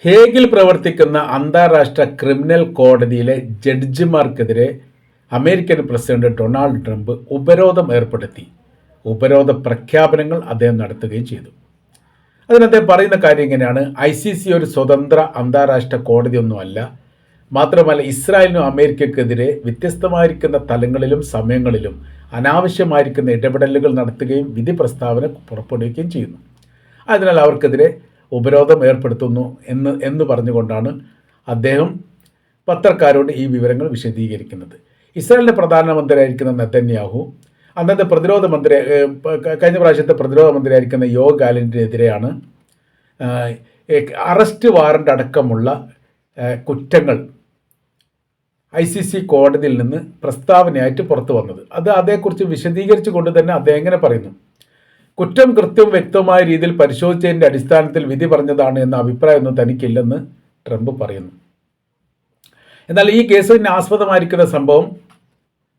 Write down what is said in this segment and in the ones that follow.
ഹേഗിൽ പ്രവർത്തിക്കുന്ന അന്താരാഷ്ട്ര ക്രിമിനൽ കോടതിയിലെ ജഡ്ജിമാർക്കെതിരെ അമേരിക്കൻ പ്രസിഡന്റ് ഡൊണാൾഡ് ട്രംപ് ഉപരോധം ഏർപ്പെടുത്തി. ഉപരോധ പ്രഖ്യാപനങ്ങൾ അദ്ദേഹം നടത്തുകയും ചെയ്തു. അദ്ദേഹം പറയുന്ന കാര്യം ഇങ്ങനെയാണ്: ICC ഒരു സ്വതന്ത്ര അന്താരാഷ്ട്ര കോടതിയൊന്നുമല്ല. മാത്രമല്ല, ഇസ്രായേലിനും അമേരിക്കക്കെതിരെ വ്യത്യസ്തമായിരിക്കുന്ന തലങ്ങളിലും സമയങ്ങളിലും അനാവശ്യമായിരിക്കുന്ന ഇടപെടലുകൾ നടത്തുകയും വിധി പ്രസ്താവന പുറപ്പെടുവിക്കുകയും ചെയ്യുന്നു. അതിനാൽ അവർക്കെതിരെ ഉപരോധം ഏർപ്പെടുത്തുന്നു എന്ന് പറഞ്ഞുകൊണ്ടാണ് അദ്ദേഹം പത്രക്കാരോട് ഈ വിവരങ്ങൾ വിശദീകരിക്കുന്നത്. ഇസ്രായേലിൻ്റെ പ്രധാനമന്ത്രിയായിരിക്കുന്ന നെതന്യാഹു അന്നത്തെ പ്രതിരോധ മന്ത്രി, കഴിഞ്ഞ പ്രാവശ്യത്തെ പ്രതിരോധ മന്ത്രിയായിരിക്കുന്ന യോവ് ഗാലന്റിനെതിരെയാണ് അറസ്റ്റ് വാറണ്ട് അടക്കമുള്ള കുറ്റങ്ങൾ ICC കോടതിയിൽ നിന്ന് പ്രസ്താവനയായിട്ട് പുറത്തു വന്നത്. അതേക്കുറിച്ച് വിശദീകരിച്ചു കൊണ്ട് തന്നെ അദ്ദേഹം എങ്ങനെ പറയുന്നു: കുറ്റം കൃത്യം വ്യക്തമായ രീതിയിൽ പരിശോധിച്ചതിൻ്റെ അടിസ്ഥാനത്തിൽ വിധി പറഞ്ഞതാണ് എന്ന അഭിപ്രായമൊന്നും തനിക്കില്ലെന്ന് ട്രംപ് പറയുന്നു. എന്നാൽ ഈ കേസിന് ആസ്പദമായിരിക്കുന്ന സംഭവം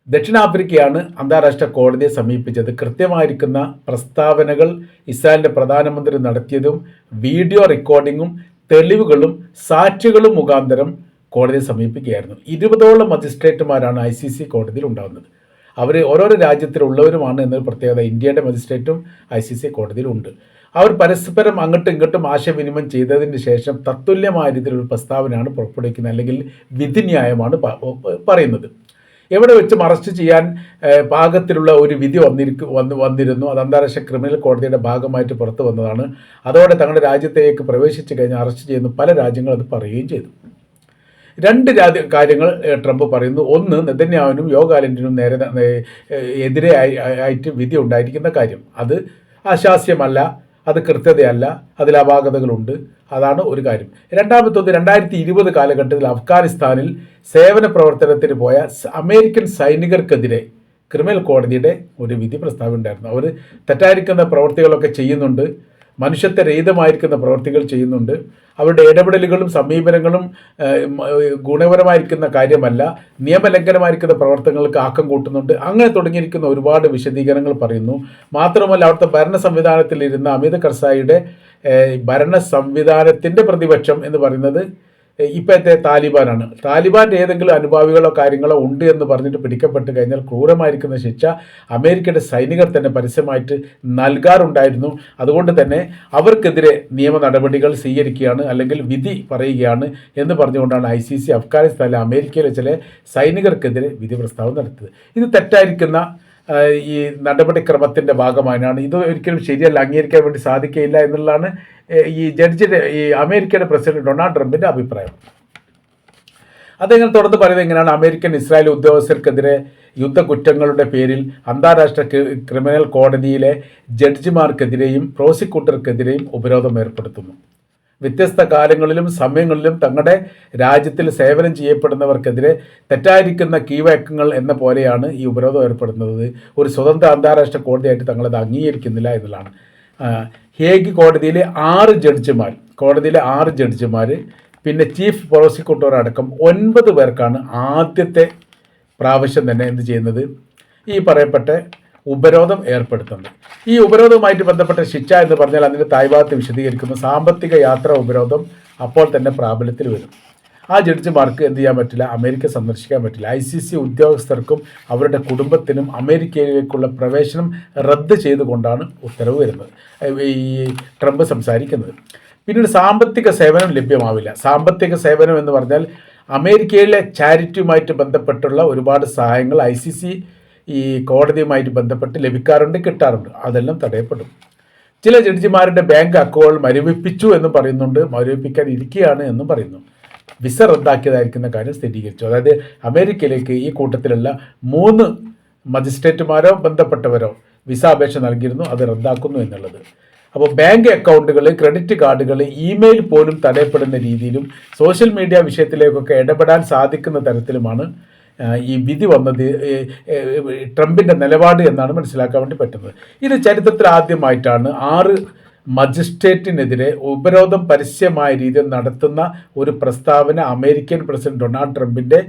ദക്ഷിണാഫ്രിക്കയാണ് അന്താരാഷ്ട്ര കോടതിയെ സമീപിച്ചത്. കൃത്യമായിരിക്കുന്ന പ്രസ്താവനകൾ ഇസ്രായേലിൻ്റെ പ്രധാനമന്ത്രി നടത്തിയതും വീഡിയോ റെക്കോർഡിങ്ങും തെളിവുകളും സാക്ഷികളും മുഖാന്തരം കോടതിയെ സമീപിക്കുകയായിരുന്നു. 20ഓളം മജിസ്ട്രേറ്റുമാരാണ് ICC കോടതിയിൽ ഉണ്ടാകുന്നത്. അവർ ഓരോരോ രാജ്യത്തിലുള്ളവരുമാണ് എന്നൊരു പ്രത്യേകത ഇന്ത്യയുടെ മജിസ്ട്രേറ്റും ICC കോടതിയിലുണ്ട്. അവർ പരസ്പരം അങ്ങോട്ടും ഇങ്ങോട്ടും ആശയവിനിമയം ചെയ്തതിന് ശേഷം തത്തുല്യമായ രീതിയിലൊരു പ്രസ്താവനയാണ് പുറപ്പെടുവിക്കുന്നത്, അല്ലെങ്കിൽ വിധിന്യായമാണ് പറയുന്നത്. എവിടെ വെച്ചും അറസ്റ്റ് ചെയ്യാൻ പാകത്തിലുള്ള ഒരു വിധി വന്നിരുന്നു. അത് അന്താരാഷ്ട്ര ക്രിമിനൽ കോടതിയുടെ ഭാഗമായിട്ട് പുറത്തു വന്നതാണ്. അതോടെ തങ്ങളുടെ രാജ്യത്തേക്ക് പ്രവേശിച്ചു കഴിഞ്ഞാൽ അറസ്റ്റ് ചെയ്യുന്നു പല രാജ്യങ്ങളും അത് പറയുകയും ചെയ്തു. രണ്ട് കാര്യങ്ങൾ ട്രംപ് പറയുന്നു. ഒന്ന്, നെതന്യാഹുവിനും യോവ് ഗാലന്റിനും എതിരെ ആയിട്ട് വിധി ഉണ്ടായിരിക്കുന്ന കാര്യം അത് അശാസ്യമല്ല, അത് കൃത്യതയല്ല, അതിൽ അപാകതകളുണ്ട്. അതാണ് ഒരു കാര്യം. രണ്ടാമത്തത്, 2020 കാലഘട്ടത്തിൽ അഫ്ഗാനിസ്ഥാനിൽ സേവന പ്രവർത്തനത്തിന് പോയ അമേരിക്കൻ സൈനികർക്കെതിരെ ക്രിമിനൽ കോടതിയുടെ ഒരു വിധി പ്രസ്താവമുണ്ടായിരുന്നു. അവർ തെറ്റായിരിക്കുന്ന പ്രവർത്തികളൊക്കെ ചെയ്യുന്നുണ്ട്, മനുഷ്യത്വരഹിതമായിരിക്കുന്ന പ്രവർത്തികൾ ചെയ്യുന്നുണ്ട്, അവരുടെ ഇടപെടലുകളും സമീപനങ്ങളും ഗുണപരമായിരിക്കുന്ന കാര്യമല്ല, നിയമലംഘനമായിരിക്കുന്ന പ്രവർത്തനങ്ങൾക്ക് ആക്കം കൂട്ടുന്നുണ്ട്. അങ്ങനെ തുടങ്ങിയിരിക്കുന്ന ഒരുപാട് വിശദീകരണങ്ങൾ പറയുന്നു. മാത്രമല്ല, അവിടുത്തെ ഭരണ സംവിധാനത്തിലിരുന്ന അമിത് കർസായിയുടെ ഭരണ സംവിധാനത്തിൻ്റെ പ്രതിപക്ഷം എന്ന് പറയുന്നത് ഇപ്പോഴത്തെ താലിബാനാണ്. താലിബാൻ്റെ ഏതെങ്കിലും അനുഭാവികളോ കാര്യങ്ങളോ ഉണ്ട് എന്ന് പറഞ്ഞിട്ട് പിടിക്കപ്പെട്ട് കഴിഞ്ഞാൽ ക്രൂരമായിരിക്കുന്ന ശിക്ഷ അമേരിക്കയുടെ സൈനികർ തന്നെ പരസ്യമായിട്ട് നൽകാറുണ്ടായിരുന്നു. അതുകൊണ്ട് തന്നെ അവർക്കെതിരെ നിയമ നടപടികൾ സ്വീകരിക്കുകയാണ്, അല്ലെങ്കിൽ വിധി പറയുകയാണ് എന്ന് പറഞ്ഞുകൊണ്ടാണ് ICC അഫ്ഗാനിസ്ഥാനിലെ അമേരിക്കയിലെ ചില സൈനികർക്കെതിരെ വിധി പ്രസ്താവന നടത്തിയത്. ഇത് തെറ്റായിരിക്കുന്ന ഈ നടപടിക്രമത്തിൻ്റെ ഭാഗമായാണ്. ഇത് ഒരിക്കലും ശരിയല്ല, അംഗീകരിക്കാൻ വേണ്ടി സാധിക്കുകയില്ല എന്നുള്ളതാണ് ഈ അമേരിക്കയുടെ പ്രസിഡന്റ് ഡൊണാൾഡ് ട്രംപിൻ്റെ അഭിപ്രായം. അദ്ദേഹം തുടർന്ന് പറയുന്നത് എങ്ങനെയാണ്: അമേരിക്കൻ ഇസ്രായേൽ ഉദ്യോഗസ്ഥർക്കെതിരെ യുദ്ധക്കുറ്റങ്ങളുടെ പേരിൽ അന്താരാഷ്ട്ര ക്രിമിനൽ കോടതിയിലെ ജഡ്ജിമാർക്കെതിരെയും പ്രോസിക്യൂട്ടർക്കെതിരെയും ഉപരോധം ഏർപ്പെടുത്തുന്നു. വ്യത്യസ്ത കാലങ്ങളിലും സമയങ്ങളിലും തങ്ങളുടെ രാജ്യത്തിൽ സേവനം ചെയ്യപ്പെടുന്നവർക്കെതിരെ തെറ്റായിരിക്കുന്ന കീഴ്വഴക്കങ്ങൾ എന്ന പോലെയാണ് ഈ ഉപരോധം ഏർപ്പെടുന്നത്. ഒരു സ്വതന്ത്ര അന്താരാഷ്ട്ര കോടതിയായിട്ട് തങ്ങളത് അംഗീകരിക്കുന്നില്ല എന്നുള്ളതാണ്. ഹേഗ് കോടതിയിലെ 6 ജഡ്ജിമാർ പിന്നെ ചീഫ് പ്രോസിക്യൂട്ടർ അടക്കം 9 പേർക്കാണ് ആദ്യത്തെ പ്രാവശ്യം തന്നെ എന്ത് ചെയ്യുന്നത്, ഈ പറയപ്പെട്ട ഉപരോധം ഏർപ്പെടുത്തുന്നത്. ഈ ഉപരോധവുമായിട്ട് ബന്ധപ്പെട്ട ശിക്ഷ എന്ന് പറഞ്ഞാൽ അതിൻ്റെ തായ്ഭാഗത്ത് വിശദീകരിക്കുന്നു. സാമ്പത്തിക യാത്രാ ഉപരോധം അപ്പോൾ തന്നെ പ്രാബല്യത്തിൽ വരും. ആ ജഡ്ജിമാർക്ക് എന്ത് ചെയ്യാൻ പറ്റില്ല, അമേരിക്ക സന്ദർശിക്കാൻ പറ്റില്ല. ICC ഉദ്യോഗസ്ഥർക്കും അവരുടെ കുടുംബത്തിനും അമേരിക്കയിലേക്കുള്ള പ്രവേശനം റദ്ദ് ചെയ്തുകൊണ്ടാണ് ഉത്തരവ് വരുന്നത്, ഈ ട്രംപ് സംസാരിക്കുന്നത്. പിന്നീട് സാമ്പത്തിക സേവനം ലഭ്യമാവില്ല. സാമ്പത്തിക സേവനം എന്ന് പറഞ്ഞാൽ അമേരിക്കയിലെ ചാരിറ്റിയുമായിട്ട് ബന്ധപ്പെട്ടുള്ള ഒരുപാട് സഹായങ്ങൾ ICC ഈ കോടതിയുമായിട്ട് ബന്ധപ്പെട്ട് കിട്ടാറുണ്ട്. അതെല്ലാം തടയപ്പെടും. ചില ജഡ്ജിമാരുടെ ബാങ്ക് അക്കൗണ്ടുകൾ മരവിപ്പിച്ചു എന്ന് പറയുന്നുണ്ട്, മരവിപ്പിക്കാൻ ഇരിക്കുകയാണ് എന്നും പറയുന്നു. വിസ റദ്ദാക്കിയതായിരിക്കുന്ന കാര്യം സ്ഥിരീകരിച്ചു. അതായത് അമേരിക്കയിലേക്ക് ഈ കൂട്ടത്തിലുള്ള 3 മജിസ്ട്രേറ്റുമാരോ ബന്ധപ്പെട്ടവരോ വിസ അപേക്ഷ നൽകിയിരുന്നു, അത് റദ്ദാക്കുന്നു എന്നുള്ളത്. അപ്പോൾ ബാങ്ക് അക്കൗണ്ടുകൾ, ക്രെഡിറ്റ് കാർഡുകൾ, ഇമെയിൽ പോലും തടയപ്പെടുന്ന രീതിയിലും സോഷ്യൽ മീഡിയ വിഷയത്തിലേക്കൊക്കെ ഇടപെടാൻ സാധിക്കുന്ന തരത്തിലുമാണ് ഈ വിധി വന്നത്. ട്രംപിൻ്റെ നിലപാട് എന്നാണ് മനസ്സിലാക്കാൻ വേണ്ടി പറ്റുന്നത്. ഇത് ചരിത്രത്തിൽ ആദ്യമായിട്ടാണ് 6 മജിസ്ട്രേറ്റിനെതിരെ ഉപരോധം പരസ്യമായ രീതിയിൽ നടത്തുന്ന ഒരു പ്രസ്താവന അമേരിക്കൻ പ്രസിഡന്റ് ഡൊണാൾഡ് ട്രംപിൻ്റെ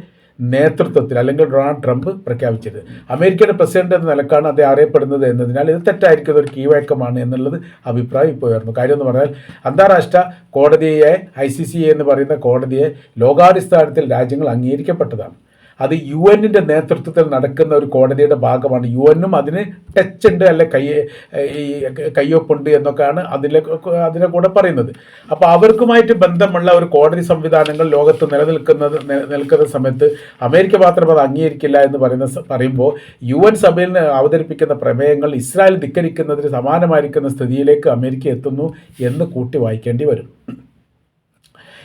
നേതൃത്വത്തിൽ അല്ലെങ്കിൽ ഡൊണാൾഡ് ട്രംപ് പ്രഖ്യാപിച്ചത്. അമേരിക്കയുടെ പ്രസിഡന്റ് എന്ന നിലക്കാണ് അദ്ദേഹം അറിയപ്പെടുന്നത് എന്നതിനാൽ ഇത് തെറ്റായിരിക്കുന്ന ഒരു കീഴ്വഴക്കമാണ് എന്നുള്ളത് അഭിപ്രായം ഇപ്പോൾ ഉയർന്നു. കാര്യം എന്ന് പറഞ്ഞാൽ അന്താരാഷ്ട്ര കോടതിയെ ICC എന്ന് പറയുന്ന കോടതിയെ ലോകാടിസ്ഥാനത്തിൽ രാജ്യങ്ങൾ അംഗീകരിക്കപ്പെട്ടതാണ്. അത് UN-ൻ്റെ നേതൃത്വത്തിൽ നടക്കുന്ന ഒരു കോടതിയുടെ ഭാഗമാണ്. UN-ഉം അതിന് ടച്ച് ഉണ്ട്, അല്ലെ കയ്യൊപ്പുണ്ട് എന്നൊക്കെയാണ് അതിനെ കൂടെ പറയുന്നത്. അപ്പോൾ അവർക്കുമായിട്ട് ബന്ധമുള്ള ഒരു കോടതി സംവിധാനങ്ങൾ ലോകത്ത് നിൽക്കുന്ന സമയത്ത് അമേരിക്ക മാത്രം അത് അംഗീകരിക്കില്ല എന്ന് പറയുമ്പോൾ UN സഭയിൽ അവതരിപ്പിക്കുന്ന പ്രമേയങ്ങൾ ഇസ്രായേൽ ധിക്കരിക്കുന്നതിന് സമാനമായിരിക്കുന്ന സ്ഥിതിയിലേക്ക് അമേരിക്ക എത്തുന്നു എന്ന് കൂട്ടി വായിക്കേണ്ടി വരും.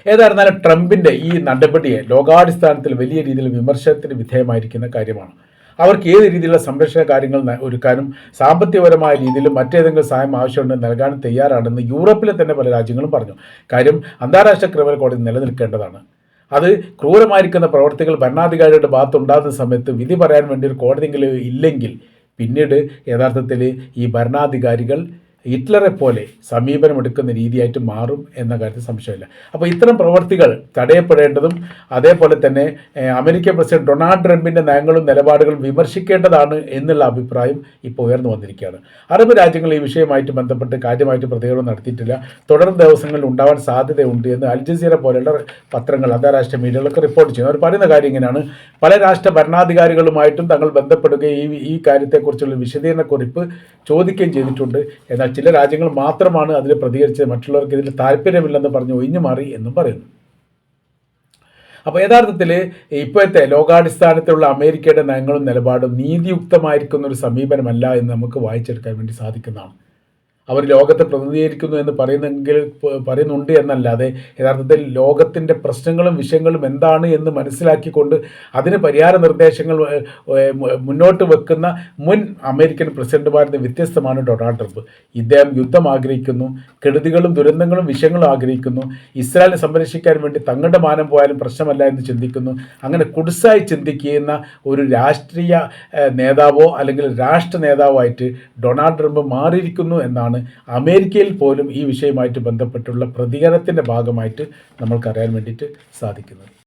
ഏതായിരുന്നാലും ട്രംപിൻ്റെ ഈ നടപടിയെ ലോകാടിസ്ഥാനത്തിൽ വലിയ രീതിയിൽ വിമർശനത്തിന് വിധേയമായിരിക്കുന്ന കാര്യമാണ്. അവർക്ക് ഏത് രീതിയിലുള്ള സംരക്ഷണ കാര്യങ്ങൾ ഒരുക്കാനും സാമ്പത്തികപരമായ രീതിയിലും മറ്റേതെങ്കിലും സഹായം ആവശ്യമുണ്ടെന്ന് നൽകാനും തയ്യാറാണെന്ന് യൂറോപ്പിലെ തന്നെ പല രാജ്യങ്ങളും പറഞ്ഞു. കാര്യം അന്താരാഷ്ട്ര ക്രിമിനൽ കോടതി നിലനിൽക്കേണ്ടതാണ്. അത് ക്രൂരമായിരിക്കുന്ന പ്രവർത്തികൾ ഭരണാധികാരിയുടെ ഭാഗത്തുണ്ടാകുന്ന സമയത്ത് വിധി പറയാൻ വേണ്ടി ഒരു കോടതിയെങ്കിലും ഇല്ലെങ്കിൽ പിന്നീട് യഥാർത്ഥത്തിൽ ഈ ഭരണാധികാരികൾ ഹിറ്റ്ലറെ പോലെ സമീപനമെടുക്കുന്ന രീതിയായിട്ട് മാറും എന്ന കാര്യത്തിൽ സംശയമില്ല. അപ്പോൾ ഇത്തരം പ്രവർത്തികൾ തടയപ്പെടേണ്ടതും അതേപോലെ തന്നെ അമേരിക്കൻ പ്രസിഡന്റ് ഡൊണാൾഡ് ട്രംപിൻ്റെ നയങ്ങളും നിലപാടുകളും വിമർശിക്കേണ്ടതാണ് എന്നുള്ള അഭിപ്രായം ഇപ്പോൾ ഉയർന്നു വന്നിരിക്കുകയാണ്. അറബ് രാജ്യങ്ങൾ ഈ വിഷയമായിട്ട് ബന്ധപ്പെട്ട് കാര്യമായിട്ട് പ്രതികരണം നടത്തിയിട്ടില്ല. തുടർന്ന് ദിവസങ്ങളിൽ ഉണ്ടാവാൻ സാധ്യതയുണ്ട് എന്ന് അൽ ജസീറ പോലെയുള്ള പത്രങ്ങൾ, അന്താരാഷ്ട്ര മീഡിയകളൊക്കെ റിപ്പോർട്ട് ചെയ്യുന്നു. അവർ പറയുന്ന കാര്യം ഇങ്ങനെയാണ്: പല രാഷ്ട്ര ഭരണാധികാരികളുമായിട്ടും തങ്ങൾ ബന്ധപ്പെടുകയും ഈ കാര്യത്തെക്കുറിച്ചുള്ള വിശദീകരണക്കുറിപ്പ് ചോദിക്കുകയും ചെയ്തിട്ടുണ്ട്. എന്നാൽ ചില രാജ്യങ്ങൾ മാത്രമാണ് അതിൽ പ്രതികരിച്ചത്, മറ്റുള്ളവർക്ക് ഇതിൽ താല്പര്യമില്ലെന്ന് പറഞ്ഞ് ഒഴിഞ്ഞു മാറി എന്നും പറയുന്നു. അപ്പോൾ യഥാർത്ഥത്തിൽ ഇപ്പോഴത്തെ ലോകാടിസ്ഥാനത്തിലുള്ള അമേരിക്കയുടെ നയങ്ങളും നിലപാടും നീതിയുക്തമായിരിക്കുന്ന ഒരു സമീപനമല്ല എന്ന് നമുക്ക് വായിച്ചെടുക്കാൻ വേണ്ടി സാധിക്കുന്നതാണ്. അവർ ലോകത്തെ പ്രതിനിധീകരിക്കുന്നു എന്ന് പറയുന്നുണ്ട് എന്നല്ലാതെ യഥാർത്ഥത്തിൽ ലോകത്തിൻ്റെ പ്രശ്നങ്ങളും വിഷയങ്ങളും എന്താണ് എന്ന് മനസ്സിലാക്കിക്കൊണ്ട് അതിന് പരിഹാര നിർദ്ദേശങ്ങൾ മുന്നോട്ട് വെക്കുന്ന മുൻ അമേരിക്കൻ പ്രസിഡന്റുമാരിൽ വ്യത്യസ്തമാണ് ഡൊണാൾഡ് ട്രംപ്. ഇദ്ദേഹം യുദ്ധം ആഗ്രഹിക്കുന്നു, കെടുതികളും ദുരന്തങ്ങളും വിഷയങ്ങളും ആഗ്രഹിക്കുന്നു, ഇസ്രായേലിനെ സംരക്ഷിക്കാൻ വേണ്ടി തങ്ങളുടെ മാനം പോയാലും പ്രശ്നമല്ല എന്ന് ചിന്തിക്കുന്നു. അങ്ങനെ കുടുസായി ചിന്തിക്കുന്ന ഒരു രാഷ്ട്രീയ നേതാവോ അല്ലെങ്കിൽ രാഷ്ട്ര നേതാവോ ആയിട്ട് ഡൊണാൾഡ് ട്രംപ് മാറിയിരിക്കുന്നു എന്നാണ് അമേരിക്കയിൽ പോലും ഈ വിഷയവുമായിട്ട് ബന്ധപ്പെട്ടുള്ള പ്രതികരണത്തിൻ്റെ ഭാഗമായിട്ട് നമ്മൾക്കറിയാൻ വേണ്ടിയിട്ട് സാധിക്കുന്നത്.